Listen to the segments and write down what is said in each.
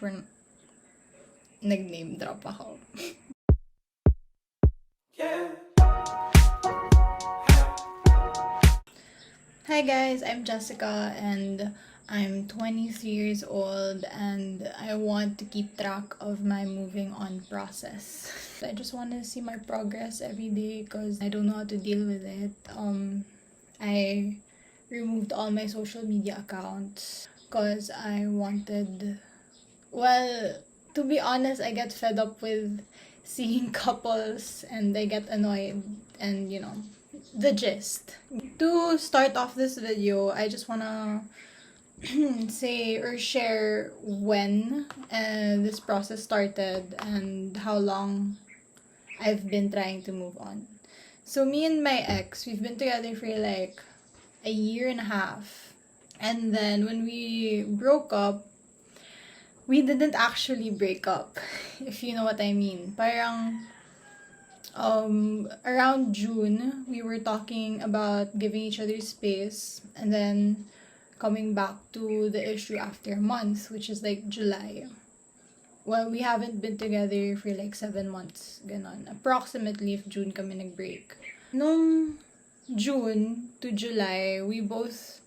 For nag-name drop ako. Hi guys, I'm Jessica and I'm 23 years old and I want to keep track of my moving on process. I just want to see my progress every day because I don't know how to deal with it. I removed all my social media accounts because I wanted, well, to be honest, I get fed up with seeing couples and I get annoyed and the gist. To start off this video, I just wanna say or share when this process started and how long I've been trying to move on. So me and my ex, we've been together for like a year and a half. And then when we broke up, we didn't actually break up, if you know what I mean. Parang around June, we were talking about giving each other space and then coming back to the issue after a month, which is like July. Well, we haven't been together for like 7 months, ganon. Approximately if June kami nag-break. Nung June to July, we both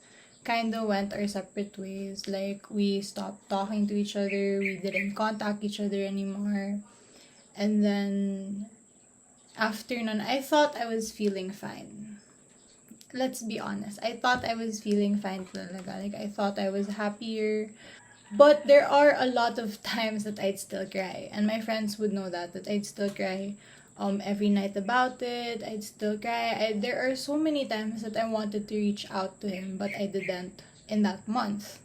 kind of went our separate ways. Like, we stopped talking to each other, we didn't contact each other anymore. And then after nun, I thought I was feeling fine. Let's be honest. I thought I was feeling fine talaga. Like, I thought I was happier. But there are a lot of times that I'd still cry. And my friends would know that I'd still cry every night about it. I'd still cry. There are so many times that I wanted to reach out to him, but I didn't in that month.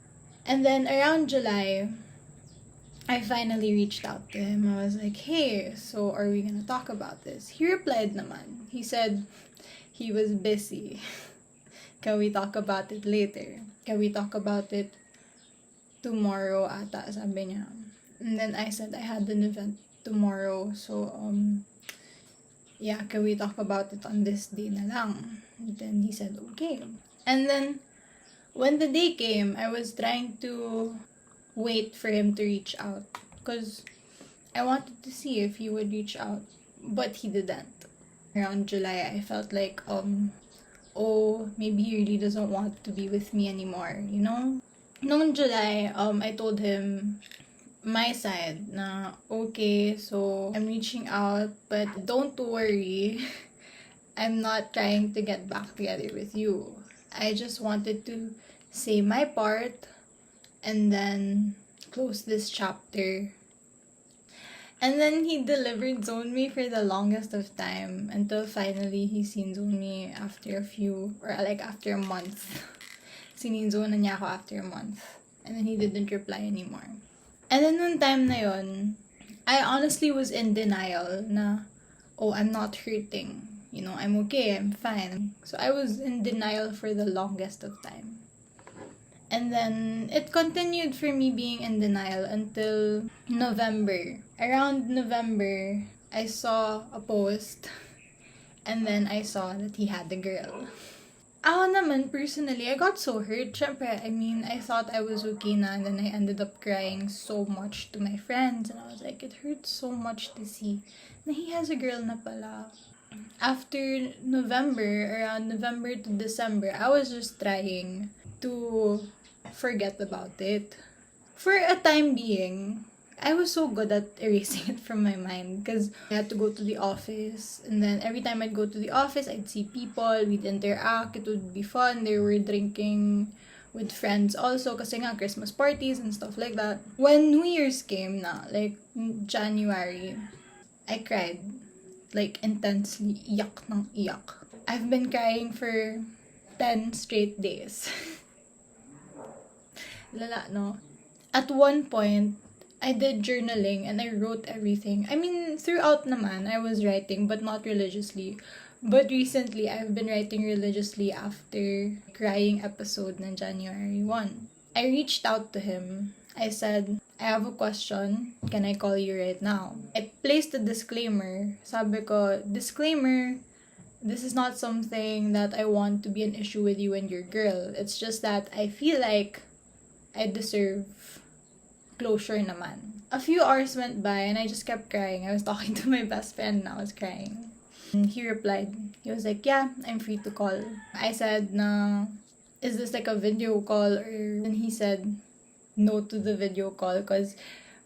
And then around July, I finally reached out to him. I was like, hey, so are we gonna talk about this? He replied naman. He said he was busy. Can we talk about it later? Can we talk about it tomorrow ata, sabi niya. And then I said I had an event tomorrow. So, yeah, can we talk about it on this day na lang? And then he said, okay. And then, when the day came, I was trying to wait for him to reach out because I wanted to see if he would reach out, but he didn't. Around July, I felt like oh, maybe he really doesn't want to be with me anymore, you know? Noong July, I told him my side na okay, so I'm reaching out, but don't worry. I'm not trying to get back together with you. I just wanted to say my part and then close this chapter. And then he delivered Zone Me for the longest of time until finally he seen Zone Me after a few, or like after a month. Sininzone na niya ako after a month. And then he didn't reply anymore. And then nung time na yon, I honestly was in denial na, oh, I'm not hurting. You know, I'm okay, I'm fine. So I was in denial for the longest of time. And then, it continued for me being in denial until November. Around November, I saw a post and then I saw that he had a girl. Ako naman, personally, I got so hurt. Syempre, I mean, I thought I was okay na and then I ended up crying so much to my friends and I was like, it hurts so much to see na he has a girl na pala. After November, around November to December, I was just trying to forget about it. For a time being, I was so good at erasing it from my mind because I had to go to the office and then every time I'd go to the office, I'd see people, we'd interact, it would be fun, they were drinking with friends also kasi nga Christmas parties and stuff like that. When New Year's came na, like January, I cried like intensely, iyak ng iyak. I've been crying for 10 straight days. Lala, no? At one point, I did journaling and I wrote everything. I mean, throughout naman, I was writing, but not religiously. But recently, I've been writing religiously after crying episode ng January 1. I reached out to him. I said, I have a question. Can I call you right now? I placed a disclaimer. Sabi ko, disclaimer, this is not something that I want to be an issue with you and your girl. It's just that I feel like I deserve closure naman. A few hours went by and I just kept crying. I was talking to my best friend and I was crying. And he replied, he was like, yeah, I'm free to call. I said, na, is this like a video call? And he said no to the video call because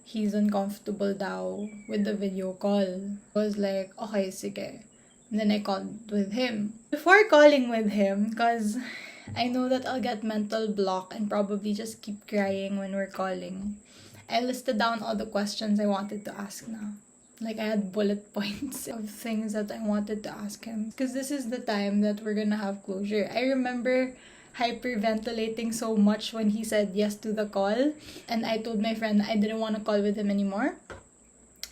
he's uncomfortable daw with the video call. I was like, okay, sige. And then I called with him. Before calling with him, because I know that I'll get mental block and probably just keep crying when we're calling, I listed down all the questions I wanted to ask now. Like, I had bullet points of things that I wanted to ask him. Because this is the time that we're gonna have closure. I remember hyperventilating so much when he said yes to the call. And I told my friend I didn't want to call with him anymore.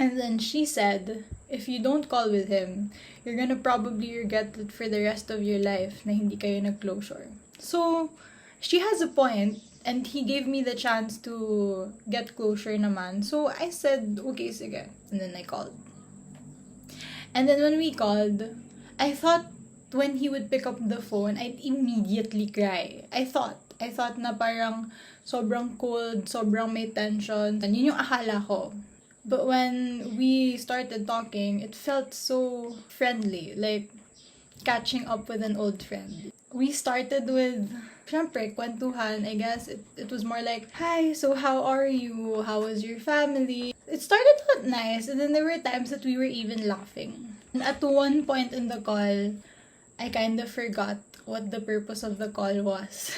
And then she said, if you don't call with him, you're gonna probably regret it for the rest of your life na hindi kayo nag-closure. So, she has a point. And he gave me the chance to get closure naman. So, I said, okay, sige. And then I called. And then when we called, I thought when he would pick up the phone, I'd immediately cry. I thought na parang sobrang cold, sobrang may tension. And yun yung akala ko. But when we started talking, it felt so friendly. Like, catching up with an old friend. We started with, syempre, kwentuhan. I guess it was more like, hi, so how are you? How was your family? It started out nice, and then there were times that we were even laughing. And at one point in the call, I kind of forgot what the purpose of the call was.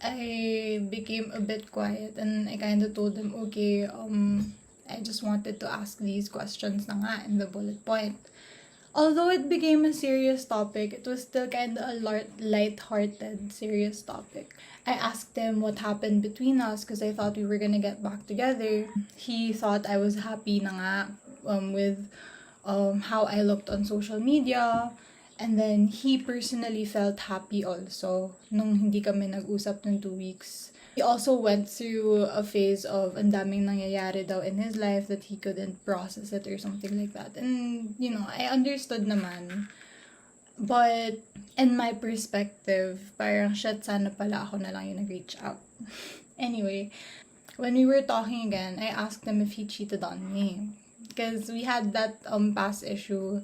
I became a bit quiet, and I kind of told him, okay, I just wanted to ask these questions na nga in the bullet point. Although it became a serious topic, it was still kind of a light-hearted, serious topic. I asked him what happened between us because I thought we were gonna get back together. He thought I was happy na nga with how I looked on social media. And then he personally felt happy also nung hindi kami nag-usap ng 2 weeks. He also went through a phase of ang daming nangyayari daw in his life that he couldn't process it or something like that. And, you know, I understood naman. But, in my perspective, parang shit, sana pala ako na lang yung nag-reach out. Anyway, when we were talking again, I asked him if he cheated on me. Because we had that past issue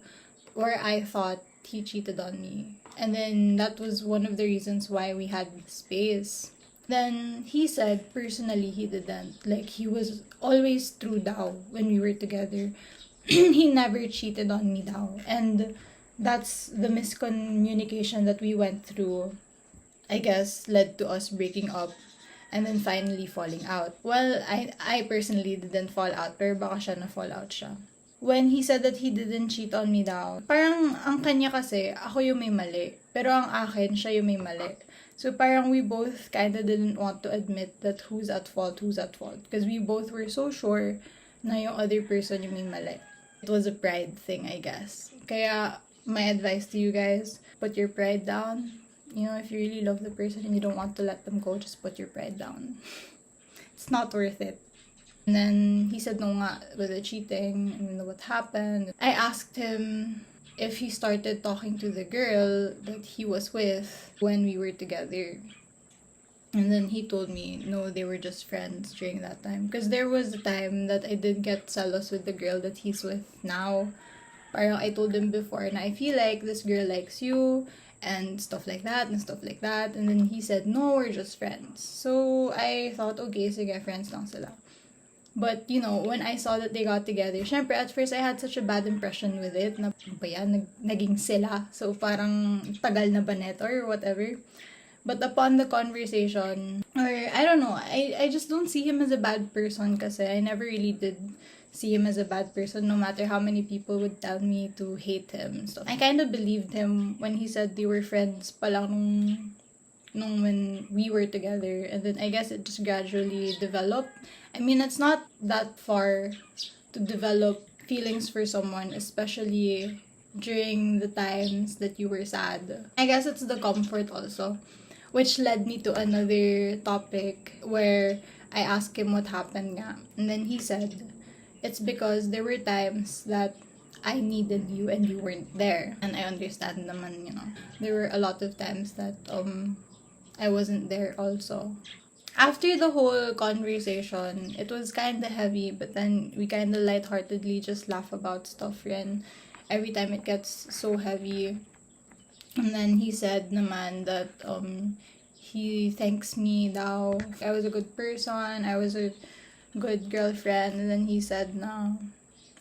where I thought he cheated on me. And then, that was one of the reasons why we had space. Then, he said, personally, he didn't. Like, he was always true daw when we were together. He never cheated on me daw. And that's the miscommunication that we went through, I guess, led to us breaking up and then finally falling out. Well, I personally didn't fall out, pero baka siya na-fall out siya. When he said that he didn't cheat on me daw, parang ang kanya kasi, ako yung may mali. Pero ang akin, siya yung may mali. So parang we both kinda didn't want to admit that who's at fault. Because we both were so sure na yung other person yung may mali. It was a pride thing, I guess. Kaya, my advice to you guys, put your pride down. You know, if you really love the person and you don't want to let them go, just put your pride down. It's not worth it. And then, he said no nga with the cheating and what happened. I asked him if he started talking to the girl that he was with when we were together. And then he told me, no, they were just friends during that time. Because there was a time that I did get jealous with the girl that he's with now. Parang I told him before na I feel like this girl likes you and stuff like that. And then he said, no, we're just friends. So I thought, okay, sige, friends lang sila. But, you know, when I saw that they got together, syempre, at first, I had such a bad impression with it, na ba yan, naging sila. So, parang tagal na ba neto or whatever. But upon the conversation, or I don't know, I just don't see him as a bad person kasi I never really did see him as a bad person no matter how many people would tell me to hate him. So, I kind of believed him when he said they were friends pa lang nung when we were together, and then I guess it just gradually developed. I mean, it's not that far to develop feelings for someone, especially during the times that you were sad. I guess it's the comfort also, which led me to another topic where I asked him what happened nga. And then he said, it's because there were times that I needed you and you weren't there. And I understand naman, you know. There were a lot of times that I wasn't there also. After the whole conversation, it was kind of heavy, but then we kind of lightheartedly just laugh about stuff. And every time it gets so heavy, and then he said naman that he thanks me daw. I was a good person, I was a good girlfriend, and then he said na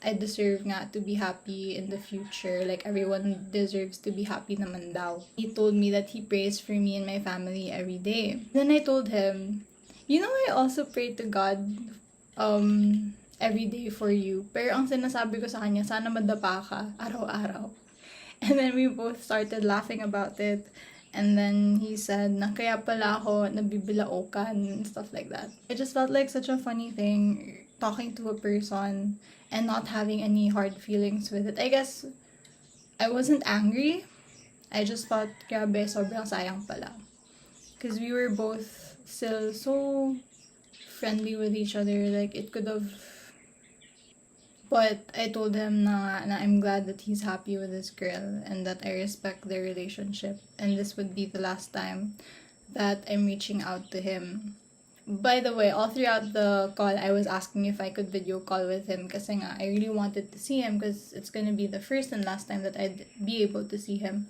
I deserve nga to be happy in the future. Like, everyone deserves to be happy naman daw. He told me that he prays for me and my family every day. Then I told him, you know, I also pray to God every day for you. Pero ang sinasabi ko sa kanya, sana madapa ka araw-araw. And then we both started laughing about it. And then he said na kaya pala ako nabibilaokan and stuff like that. It just felt like such a funny thing, talking to a person and not having any hard feelings with it. I guess I wasn't angry. I just thought, grabe, sobrang sayang pala. Because we were both still so friendly with each other. Like, it could have... But I told him na I'm glad that he's happy with his girl and that I respect their relationship. And this would be the last time that I'm reaching out to him. By the way, all throughout the call, I was asking if I could video call with him kasi nga, I really wanted to see him because it's gonna be the first and last time that I'd be able to see him.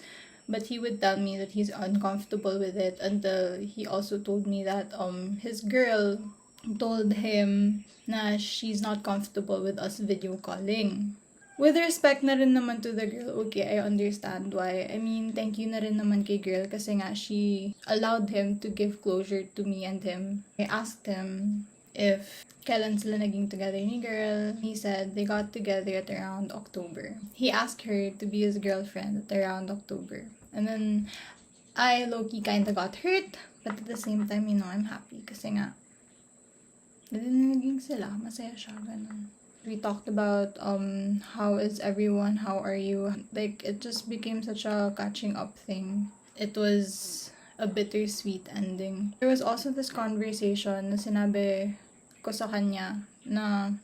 But he would tell me that he's uncomfortable with it until he also told me that his girl told him na she's not comfortable with us video calling. With respect na rin naman to the girl, okay, I understand why. I mean, thank you na rin naman kay girl kasi nga she allowed him to give closure to me and him. I asked him if kailan sila naging together ni girl. He said they got together at around October. He asked her to be his girlfriend at around October. And then, I low-key kinda got hurt, but at the same time, you know, I'm happy kasi nga, naging sila, masaya siya, ganun. We talked about how is everyone, how are you, like it just became such a catching up thing. It was a bittersweet ending. There was also this conversation na sinabi ko sa kanya na,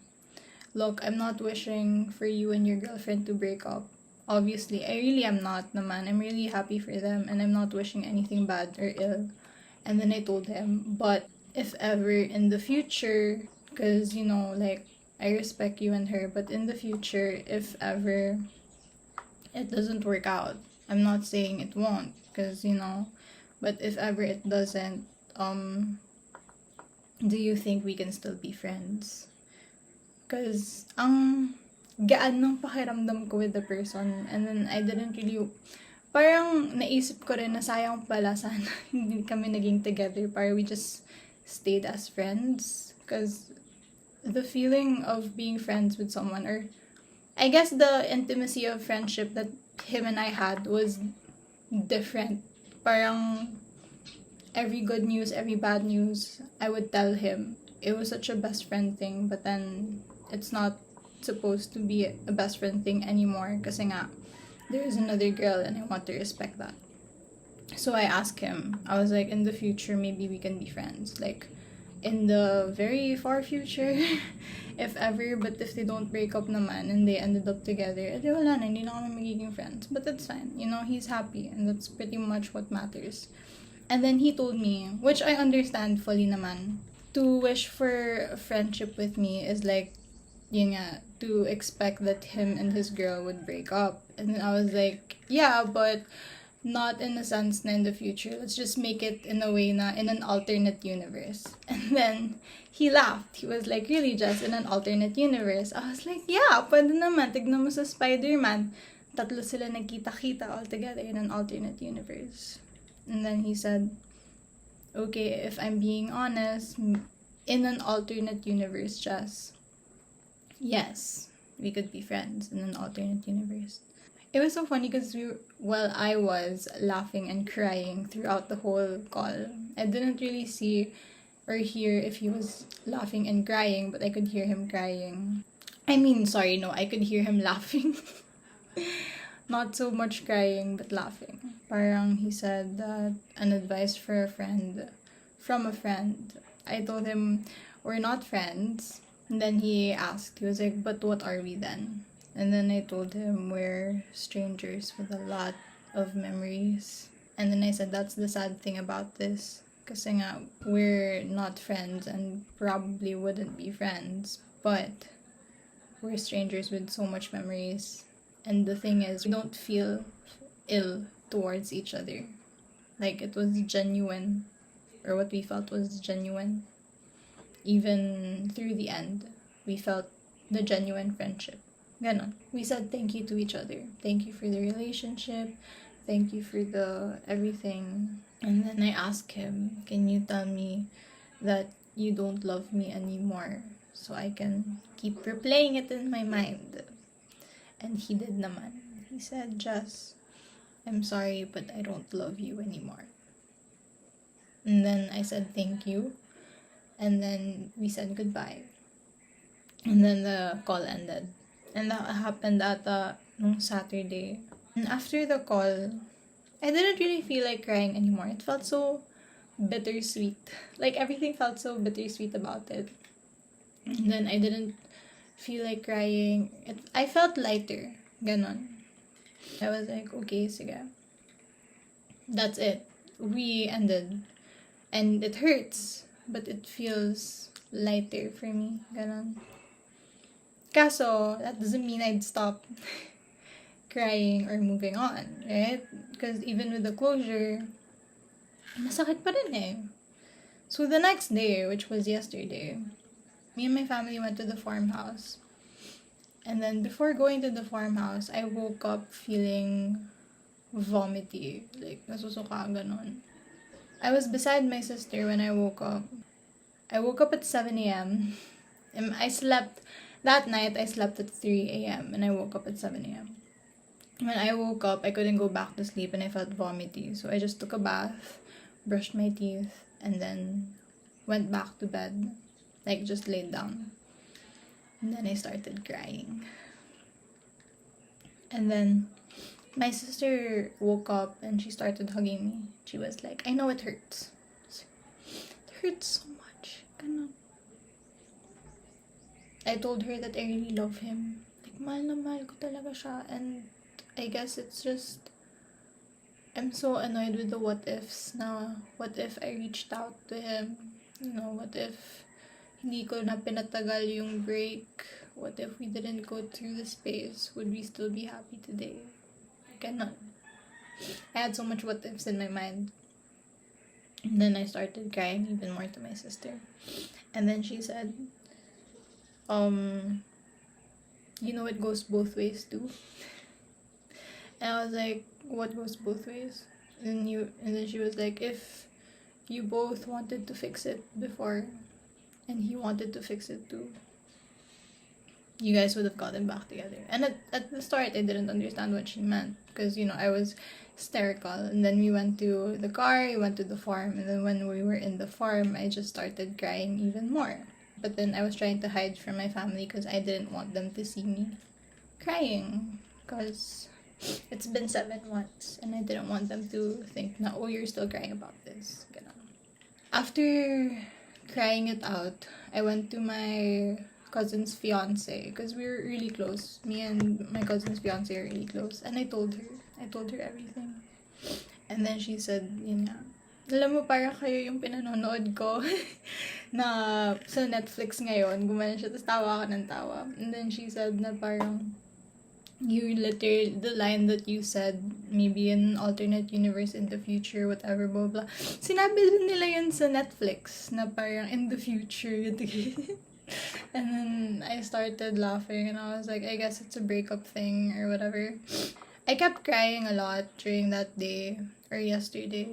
look, I'm not wishing for you and your girlfriend to break up. Obviously, I really am not naman. I'm really happy for them and I'm not wishing anything bad or ill. And then I told him, but if ever in the future, because, you know, like, I respect you and her, but in the future, if ever it doesn't work out, I'm not saying it won't, because, you know, but if ever it doesn't, do you think we can still be friends? Because, ang gaan ng pakiramdam ko with the person, and then I didn't really, parang naisip ko rin na sayang pala sana hindi kami naging together, para we just stayed as friends, because the feeling of being friends with someone, or I guess the intimacy of friendship that him and I had was different. Parang every good news, every bad news, I would tell him. It was such a best friend thing, but then it's not supposed to be a best friend thing anymore kasi nga, there is another girl and I want to respect that. So I asked him, I was like, in the future, maybe we can be friends. Like, in the very far future, if ever, but if they don't break up naman and they ended up together, edi wala na, hindi na kami magiging friends. But that's fine, you know, he's happy and that's pretty much what matters. And then he told me, which I understand fully naman, to wish for a friendship with me is like, yun nga, to expect that him and his girl would break up. And then I was like, yeah, but not in the sense na in the future. Let's just make it in a way na in an alternate universe. And then he laughed. He was like, really, just in an alternate universe? I was like, yeah, pwede naman. Tignan mo sa Spider-Man. Tatlo sila nagkita-kita all together in an alternate universe. And then he said, okay, if I'm being honest, in an alternate universe, Jess, yes, we could be friends in an alternate universe. It was so funny because I was laughing and crying throughout the whole call. I didn't really see or hear if he was laughing and crying, but I could hear him crying. I could hear him laughing. Not so much crying, but laughing. Parang he said that an advice for a friend, from a friend. I told him, we're not friends. And then he asked, he was like, but what are we then? And then I told him we're strangers with a lot of memories. And then I said, that's the sad thing about this. Kasi nga, we're not friends and probably wouldn't be friends. But we're strangers with so much memories. And the thing is, we don't feel ill towards each other. Like, it was genuine. Or what we felt was genuine. Even through the end, we felt the genuine friendship. Ganon. We said thank you to each other. Thank you for the relationship. Thank you for the everything. And then I asked him, can you tell me that you don't love me anymore so I can keep replaying it in my mind? And he did naman. He said, Jess, I'm sorry, but I don't love you anymore. And then I said thank you. And then we said goodbye. And then the call ended. And that happened at nung Saturday. And after the call, I didn't really feel like crying anymore. It felt so bittersweet. Like, everything felt so bittersweet about it. And then I didn't feel like crying. I felt lighter. Ganon. I was like, okay, sige. That's it. We ended. And it hurts. But it feels lighter for me. Ganon. Kaso, that doesn't mean I'd stop crying or moving on, right? Because even with the closure, masakit pa rin eh. So the next day, which was yesterday, me and my family went to the farmhouse. And then before going to the farmhouse, I woke up feeling vomity. Like, nasusuka, ganon. I was beside my sister when I woke up. I woke up at 7 a.m. That night, I slept at 3 a.m. and I woke up at 7 a.m. When I woke up, I couldn't go back to sleep and I felt vomity. So I just took a bath, brushed my teeth, and then went back to bed. Like, just laid down. And then I started crying. And then my sister woke up and she started hugging me. She was like, I know it hurts. It hurts so much. Ganun. I told her that I really love him. Like, mahal na mahal ko talaga siya. And I guess it's just, I'm so annoyed with the what ifs na. What if I reached out to him? You know, what if hindi ko na pinatagal yung break? What if we didn't go through the space? Would we still be happy today? Ganon. I had so much what ifs in my mind. And then I started crying even more to my sister. And then she said, you know it goes both ways too. And I was like, what goes both ways? And then she was like, if you both wanted to fix it before and he wanted to fix it too, you guys would have gotten back together. And at the start, I didn't understand what she meant because, you know, I was hysterical. And then we went to the car, we went to the farm, and then when we were in the farm, I just started crying even more. But then I was trying to hide from my family because I didn't want them to see me crying because it's been 7 months and I didn't want them to think na, oh, you're still crying about this. Ganun. After crying it out, I went to my cousin's fiance because we were really close. Me and my cousin's fiance are really close. And I told her everything. And then she said, yun nga, alam mo, para kayo yung pinanonood ko na sa Netflix ngayon. Gumana siya, tapos tawa ako ng tawa. And then she said na parang, the line that you said, maybe in an alternate universe in the future, whatever, blah, blah. Sinabi din nila yun sa Netflix, na parang in the future. And then I started laughing and I was like, I guess it's a breakup thing or whatever. I kept crying a lot during that day or yesterday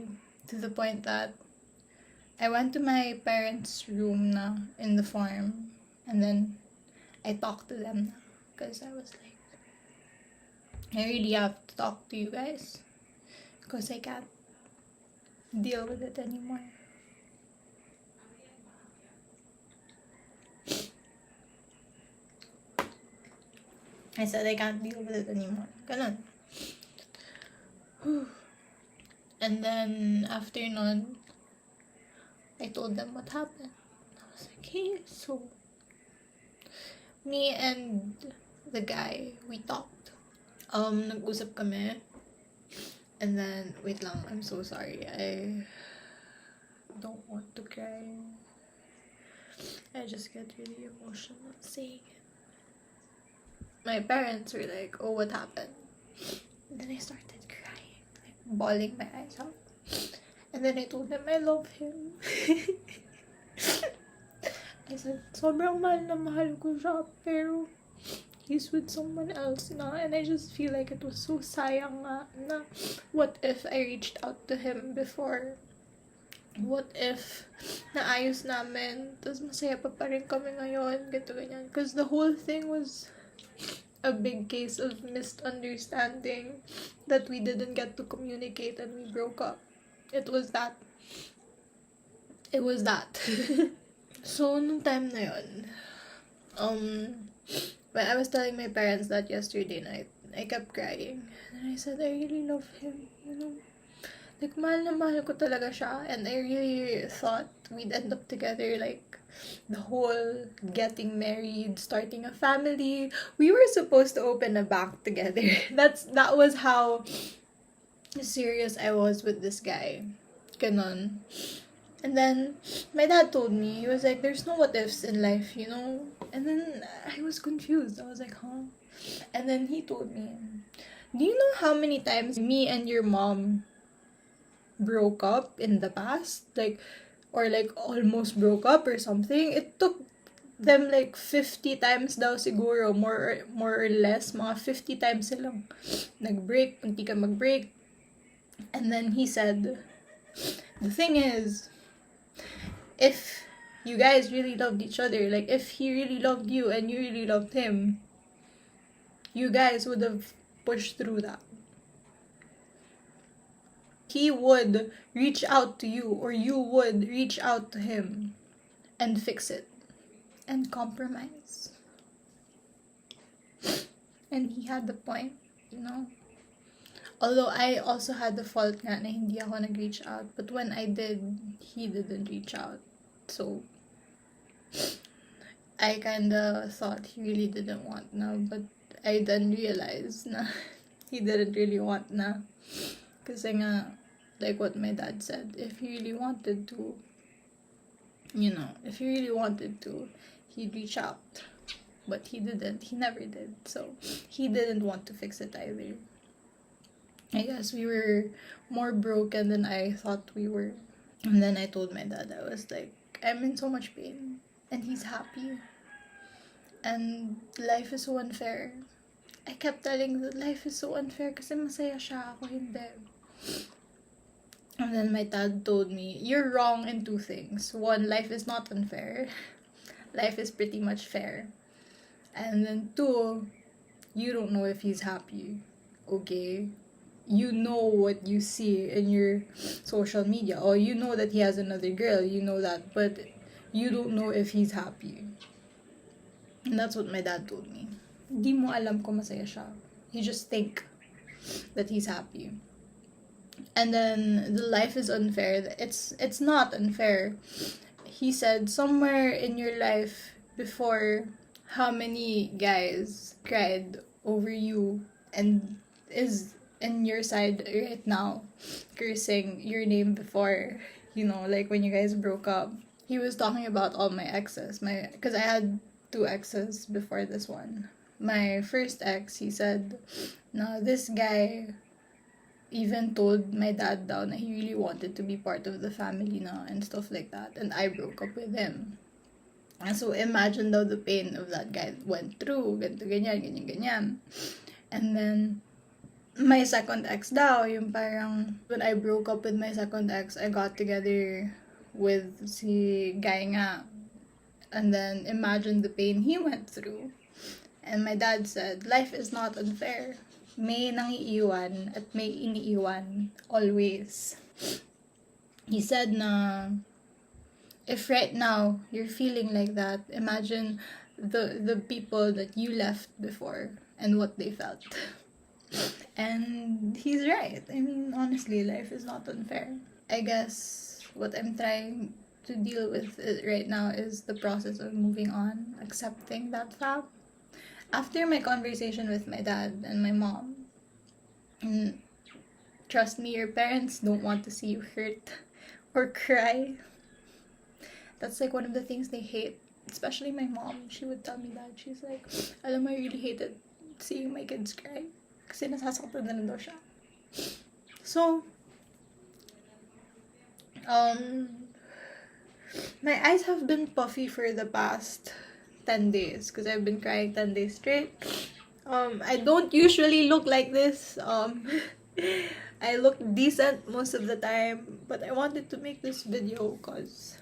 to the point that I went to my parents' room na in the farm and then I talked to them because I was like, I really have to talk to you guys because I can't deal with it anymore. I said I can't deal with it anymore. Ganun. And then after nun, I told them what happened. I was like, hey, so me and the guy, we talked. Nag-usap kami. And then, wait lang, I'm so sorry. don't want to cry. I just get really emotional saying it. My parents were like, oh, what happened? And then I started crying, like bawling my eyes out. And then I told them I love him. I said, sobrang mahal na mahal ko siya, pero he's with someone else na. And I just feel like it was so sayang nga na what if I reached out to him before? What if naayos namin, tapos masaya pa rin kami ngayon, ganito ganyan. Because the whole thing was a big case of misunderstanding that we didn't get to communicate and we broke up. It was that. So, nung time na yun, when I was telling my parents that yesterday night, I kept crying. And I said, I really love him, you know. Like, mahal na mahal ko talaga siya. And I really thought we'd end up together, like, the whole getting married, starting a family. We were supposed to open a bank together. That was how serious I was with this guy. Ganon. And then, my dad told me, he was like, there's no what ifs in life, you know? And then, I was confused. I was like, huh? And then he told me, do you know how many times me and your mom broke up in the past? Like, or like, almost broke up or something? It took them like 50 times daw siguro, more or less, mga 50 times silang nag-break, punti ka mag-break. And then he said, the thing is, if you guys really loved each other, like if he really loved you and you really loved him, you guys would have pushed through that. He would reach out to you, or you would reach out to him and fix it and compromise. And he had the point, you know. Although I also had the fault nga na hindi ako nag-reach out. But when I did, he didn't reach out. So, I kinda thought he really didn't want na. But I then realized na he didn't really want na. Kasi nga, like what my dad said, if he really wanted to, you know, if he really wanted to, he'd reach out. But he didn't. He never did. So, he didn't want to fix it either. I guess we were more broken than I thought we were. And then I told my dad, I was like, I'm in so much pain. And he's happy. And life is so unfair. I kept telling that life is so unfair kasi masaya siya, ako hindi. And then my dad told me, you're wrong in two things. One, life is not unfair. Life is pretty much fair. And then two, you don't know if he's happy. Okay? You know what you see in your social media. Or you know that he has another girl. You know that. But you don't know if he's happy. And that's what my dad told me. Di mo alam kung masaya siya. You just think that he's happy. And then the life is unfair. It's not unfair. He said somewhere in your life before, how many guys cried over you and is in your side right now cursing your name before, you know, like when you guys broke up. He was talking about all my exes, because I had 2 exes before this one. My first ex, he said, no, this guy even told my dad daw na he really wanted to be part of the family na and stuff like that, and I broke up with him. And so imagine daw the pain of that guy went through, ganito, ganyan. And then my second ex daw, yung parang when I broke up with my second ex, I got together with si guy nga. And then imagine the pain he went through. And my dad said, life is not unfair. May nangiiwan at may iniiwan always. He said na if right now you're feeling like that, imagine the people that you left before and what they felt. And he's right. I mean, honestly, life is not unfair. I guess what I'm trying to deal with right now is the process of moving on, accepting that fact. After my conversation with my dad and my mom, and trust me, your parents don't want to see you hurt or cry. That's like one of the things they hate. Especially my mom. She would tell me that. She's like, alam mo, I really hated seeing my kids cry. Kasi nasasaktan na daw siya. So, my eyes have been puffy for the past 10 days because I've been crying 10 days straight. I don't usually look like this. I look decent most of the time, but I wanted to make this video because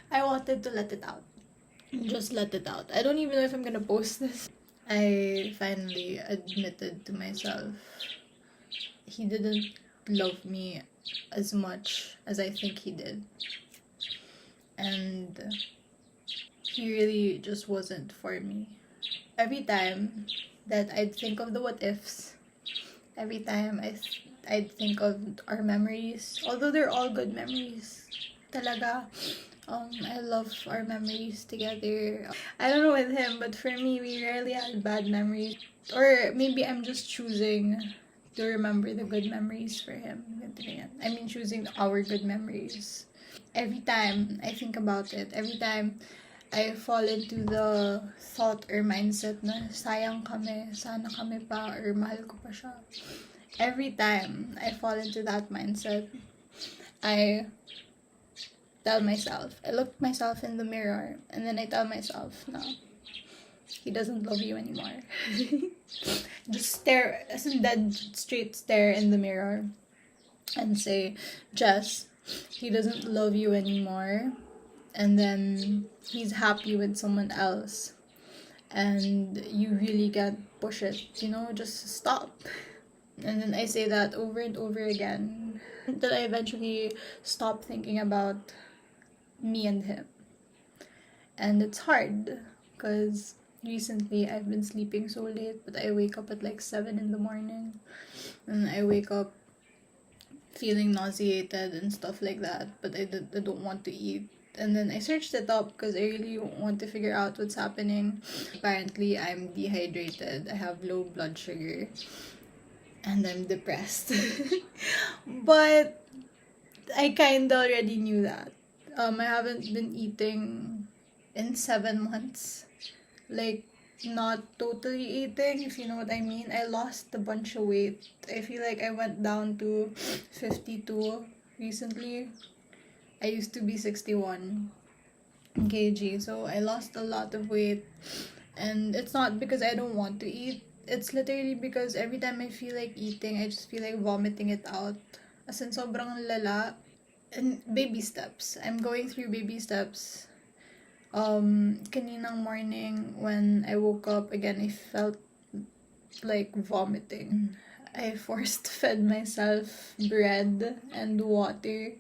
I wanted to let it out. Just let it out. I don't even know if I'm gonna post this. I finally admitted to myself he didn't love me as much as I think he did. And he really just wasn't for me. Every time that I'd think of the what ifs, every time I'd think of our memories, although they're all good memories, talaga, I love our memories together. I don't know with him, but for me, we rarely had bad memories. Or maybe I'm just choosing to remember the good memories for him. I mean, choosing our good memories. Every time I think about it, every time I fall into the thought or mindset na sayang kami, sana kami pa, or mahal ko pa siya. Every time I fall into that mindset, I tell myself, I look myself in the mirror, and then I tell myself, no, he doesn't love you anymore. Just stare, as in dead straight stare in the mirror, and say, Jess, he doesn't love you anymore, and then he's happy with someone else, and you really can't push it, just stop. And then I say that over and over again, that I eventually stop thinking about me and him. And it's hard, because recently I've been sleeping so late, but I wake up at like 7 in the morning, and I wake up feeling nauseated and stuff like that, but I don't want to eat. And then I searched it up because I really want to figure out what's happening. Apparently, I'm dehydrated, I have low blood sugar, and I'm depressed. But I kind of already knew that. I haven't been eating in 7 months. Like, not totally eating, if you know what I mean. I lost a bunch of weight. I feel like I went down to 52 recently. I used to be 61 kg, so I lost a lot of weight. And it's not because I don't want to eat. It's literally because every time I feel like eating, I just feel like vomiting it out. As in, sobrang lala. And baby steps. I'm going through baby steps. Kaninang morning, when I woke up again, I felt like vomiting. I forced fed myself bread and water,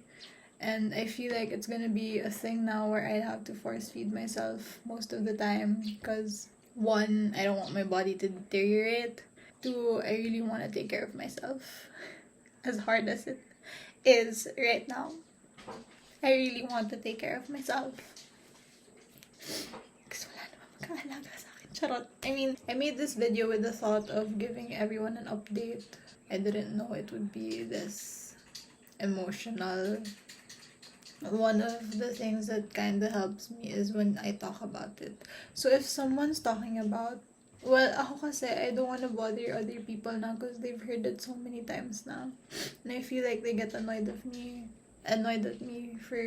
and I feel like it's gonna be a thing now where I have to force feed myself most of the time, because 1, I don't want my body to deteriorate. 2, I really want to take care of myself. As hard as it is right now, I really want to take care of myself. Kasi wala naman mag-aalaga sa akin. Charot. I mean, I made this video with the thought of giving everyone an update. I didn't know it would be this emotional. One of the things that kind of helps me is when I talk about it. So if someone's talking about, well, ako kasi, I don't want to bother other people now because they've heard it so many times now. And I feel like they get annoyed at me for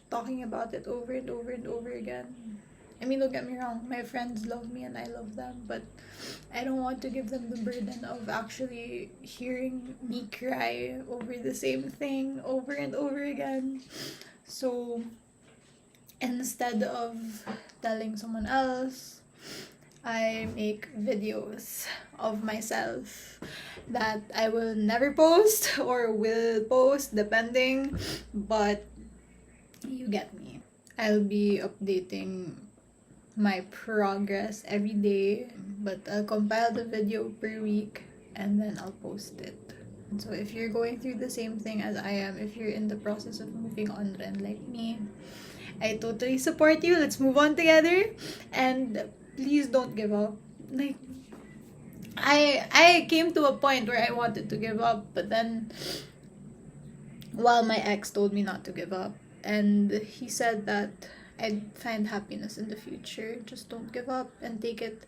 talking about it over and over and over again. I mean, don't get me wrong, my friends love me and I love them, but I don't want to give them the burden of actually hearing me cry over the same thing over and over again. So, instead of telling someone else, I make videos of myself that I will never post or will post depending, but you get me. I'll be updating my progress every day, but I'll compile the video per week and then I'll post it. So if you're going through the same thing as I am, if you're in the process of moving on and like me, I totally support you. Let's move on together, and please don't give up. Like, I came to a point where I wanted to give up, but then while my ex told me not to give up. And he said that I'd find happiness in the future. Just don't give up and take it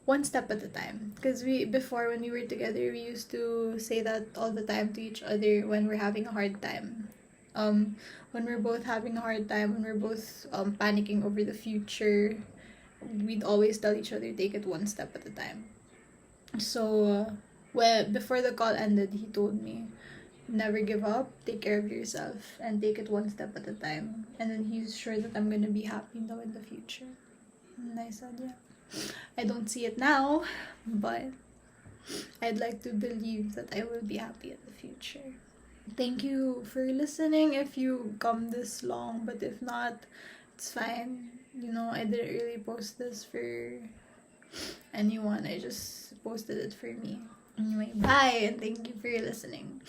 one step at a time. Because before, when we were together, we used to say that all the time to each other when we're having a hard time. When we're both having a hard time, when we're both panicking over the future, we'd always tell each other, take it one step at a time. So, before the call ended, he told me, never give up, take care of yourself, and take it one step at a time. And then he's sure that I'm gonna be happy now in the future. And I said, yeah. I don't see it now, but I'd like to believe that I will be happy in the future. Thank you for listening if you come this long, but if not, it's fine. I didn't really post this for anyone. I just posted it for me. Anyway, bye, and thank you for listening.